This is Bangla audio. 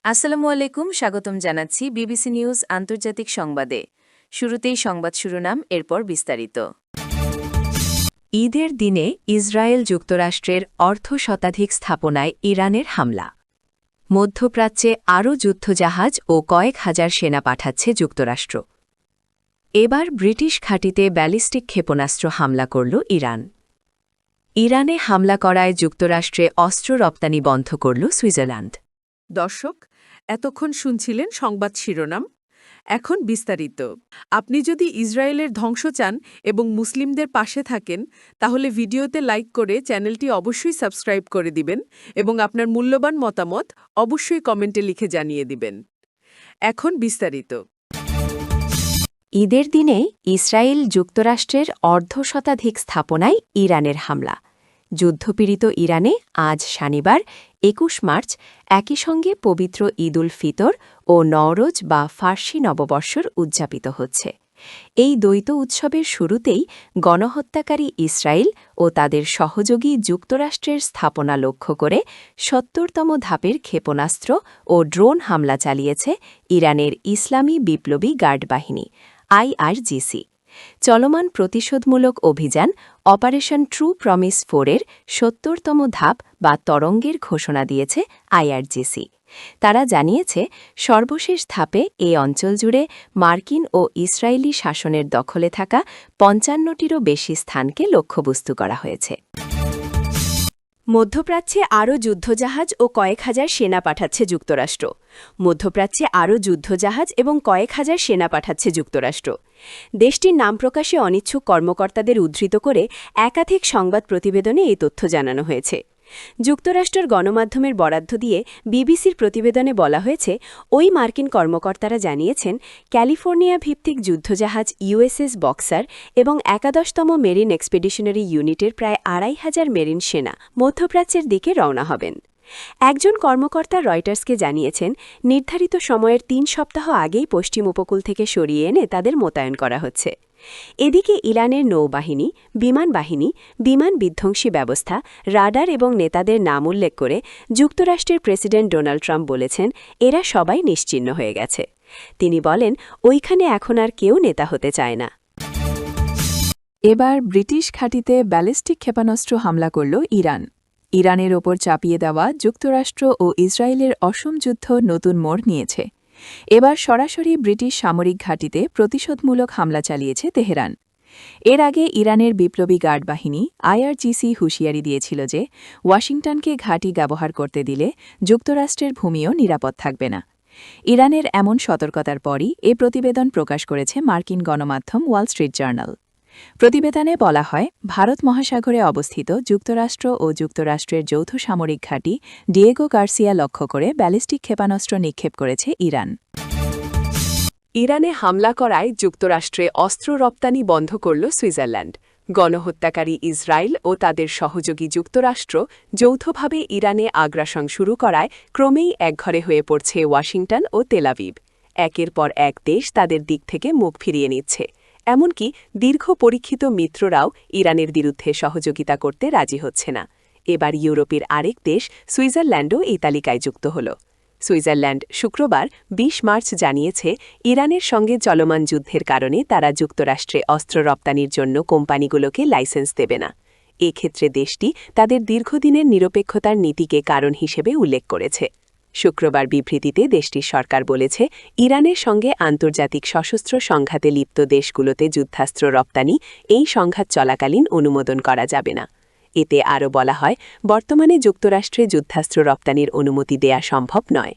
আসসালামু আলাইকুম, স্বাগতম জানাচ্ছি বিবিসি নিউজ আন্তর্জাতিক সংবাদে। শুরুতেই সংবাদ শিরোনাম, এরপর বিস্তারিত। ঈদের দিনে ইসরায়েল যুক্তরাষ্ট্রের অর্ধশতাধিক স্থাপনায় ইরানের হামলা। মধ্যপ্রাচ্যে আরও যুদ্ধজাহাজ ও কয়েক হাজার সেনা পাঠাচ্ছে যুক্তরাষ্ট্র। এবার ব্রিটিশ ঘাঁটিতে ব্যালিস্টিক ক্ষেপণাস্ত্র হামলা করল ইরান। ইরানে হামলা করায় যুক্তরাষ্ট্রে অস্ত্র রপ্তানি বন্ধ করল সুইজারল্যান্ড। দর্শক, এতক্ষণ শুনছিলেন সংবাদ শিরোনাম। এখন বিস্তারিত। আপনি যদি ইসরায়েলের ধ্বংস চান এবং মুসলিমদের পাশে থাকেন, তাহলে ভিডিওতে লাইক করে চ্যানেলটি অবশ্যই সাবস্ক্রাইব করে দিবেন এবং আপনার মূল্যবান মতামত অবশ্যই কমেন্টে লিখে জানিয়ে দিবেন। এখন বিস্তারিত। ঈদের দিনে ইসরায়েল যুক্তরাষ্ট্রের অর্ধশতাধিক স্থাপনায় ইরানের হামলা। যুদ্ধপীড়িত ইরানে আজ শনিবার ২১ মার্চ একই সঙ্গে পবিত্র ঈদ উল ফিতর ও নওরোজ বা ফার্সি নববর্ষর উদযাপিত হচ্ছে। এই দ্বৈত উৎসবের শুরুতেই গণহত্যাকারী ইসরায়েল ও তাদের সহযোগী যুক্তরাষ্ট্রের স্থাপনা লক্ষ্য করে ৭০তম ধাপের ক্ষেপণাস্ত্র ও ড্রোন হামলা চালিয়েছে ইরানের ইসলামী বিপ্লবী গার্ড বাহিনী আইআরজিসি। চলমান প্রতিশোধমূলক অভিযান অপারেশন ট্রু প্রমিস 4-এর ৭০তম ধাপ বা তরঙ্গের ঘোষণা দিয়েছে আইআরজিসি। তারা জানিয়েছে, সর্বশেষ ধাপে এই অঞ্চল জুড়ে মার্কিন ও ইসরায়েলি শাসনের দখলে থাকা ৫৫টিরও বেশি স্থানকে লক্ষ্যবস্তু করা হয়েছে। মধ্যপ্রাচ্যে আরও যুদ্ধজাহাজ ও কয়েক হাজার সেনা পাঠাচ্ছে যুক্তরাষ্ট্র। মধ্যপ্রাচ্যে আরও যুদ্ধজাহাজ এবং কয়েক হাজার সেনা পাঠাচ্ছে যুক্তরাষ্ট্র। দেশটির নাম প্রকাশে অনিচ্ছুক কর্মকর্তাদের উদ্ধৃত করে একাধিক সংবাদ প্রতিবেদনে এই তথ্য জানানো হয়েছে। যুক্তরাষ্ট্রের গণমাধ্যমের বরাদ্দ দিয়ে বিবিসির প্রতিবেদনে বলা হয়েছে, ওই মার্কিন কর্মকর্তারা জানিয়েছেন, ক্যালিফোর্নিয়া ভিত্তিক যুদ্ধজাহাজ ইউএসএস বক্সার এবং ১১তম মেরিন এক্সপেডিশনারি ইউনিটের প্রায় ২৫০০ মেরিন সেনা মধ্যপ্রাচ্যের দিকে রওনা হবেন। একজন কর্মকর্তা রয়টার্সকে জানিয়েছেন, নির্ধারিত সময়ের ৩ সপ্তাহ আগেই পশ্চিম উপকূল থেকে সরিয়ে এনে তাদের মোতায়েন করা হচ্ছে। এদিকে ইরানের নৌবাহিনী, বিমান বাহিনী, বিমান বিধ্বংসী ব্যবস্থা, রাডার এবং নেতাদের নাম উল্লেখ করে যুক্তরাষ্ট্রের প্রেসিডেন্ট ডোনাল্ড ট্রাম্প বলেছেন, এরা সবাই নিশ্চিহ্ন হয়ে গেছে। তিনি বলেন, ওইখানে এখন আর কেউ নেতা হতে চায় না। এবার ব্রিটিশ ঘাঁটিতে ব্যালিস্টিক ক্ষেপণাস্ত্র হামলা করল ইরান। ইরানের ওপর চাপিয়ে দেওয়া যুক্তরাষ্ট্র ও ইসরায়েলের অসম যুদ্ধ নতুন মোড় নিয়েছে। এবার সরাসরি ব্রিটিশ সামরিক ঘাঁটিতে প্রতিশোধমূলক হামলা চালিয়েছে তেহরান। এর আগে ইরানের বিপ্লবী গার্ড বাহিনী আইআরজিসি হুঁশিয়ারি দিয়েছিল যে ওয়াশিংটনকে ঘাঁটি ব্যবহার করতে দিলে যুক্তরাষ্ট্রের ভূমিও নিরাপদ থাকবে না। ইরানের এমন সতর্কতার পরই এ প্রতিবেদন প্রকাশ করেছে মার্কিন গণমাধ্যম ওয়াল স্ট্রিট জার্নাল। প্রতিবেদনে বলা হয়, ভারত মহাসাগরে অবস্থিত যুক্তরাষ্ট্র ও যুক্তরাষ্ট্রের যৌথ সামরিক ঘাঁটি ডিয়েগো গার্সিয়া লক্ষ্য করে ব্যালিস্টিক ক্ষেপণাস্ত্র নিক্ষেপ করেছে ইরান। ইরানে হামলা করায় যুক্তরাষ্ট্রে অস্ত্র রপ্তানি বন্ধ করল সুইজারল্যান্ড। গণহত্যাকারী ইসরায়েল ও তাদের সহযোগী যুক্তরাষ্ট্র যৌথভাবে ইরানে আগ্রাসন শুরু করায় ক্রমেই একঘরে হয়ে পড়ছে ওয়াশিংটন ও তেল আবিব। একের পর এক দেশ তাদের দিক থেকে মুখ ফিরিয়ে নিচ্ছে। এমনকি দীর্ঘ পরীক্ষিত মিত্ররাও ইরানের বিরুদ্ধে সহযোগিতা করতে রাজি হচ্ছে না। এবার ইউরোপের আরেক দেশ সুইজারল্যান্ডও এই তালিকায় যুক্ত হল। সুইজারল্যান্ড শুক্রবার ২০ মার্চ জানিয়েছে, ইরানের সঙ্গে চলমান যুদ্ধের কারণে তারা যুক্তরাষ্ট্রে অস্ত্র রপ্তানির জন্য কোম্পানিগুলোকে লাইসেন্স দেবে না। এক্ষেত্রে দেশটি তাদের দীর্ঘদিনের নিরপেক্ষতার নীতিকে কারণ হিসেবে উল্লেখ করেছে। শুক্রবার বিবৃতিতে দেশটির সরকার বলেছে, ইরানের সঙ্গে আন্তর্জাতিক সশস্ত্র সংঘাতে লিপ্ত দেশগুলোতে যুদ্ধাস্ত্র রপ্তানি এই সংঘাত চলাকালীন অনুমোদন করা যাবে না। এতে আরও বলা হয়, বর্তমানে যুক্তরাষ্ট্রে যুদ্ধাস্ত্র রপ্তানির অনুমতি দেয়া সম্ভব নয়।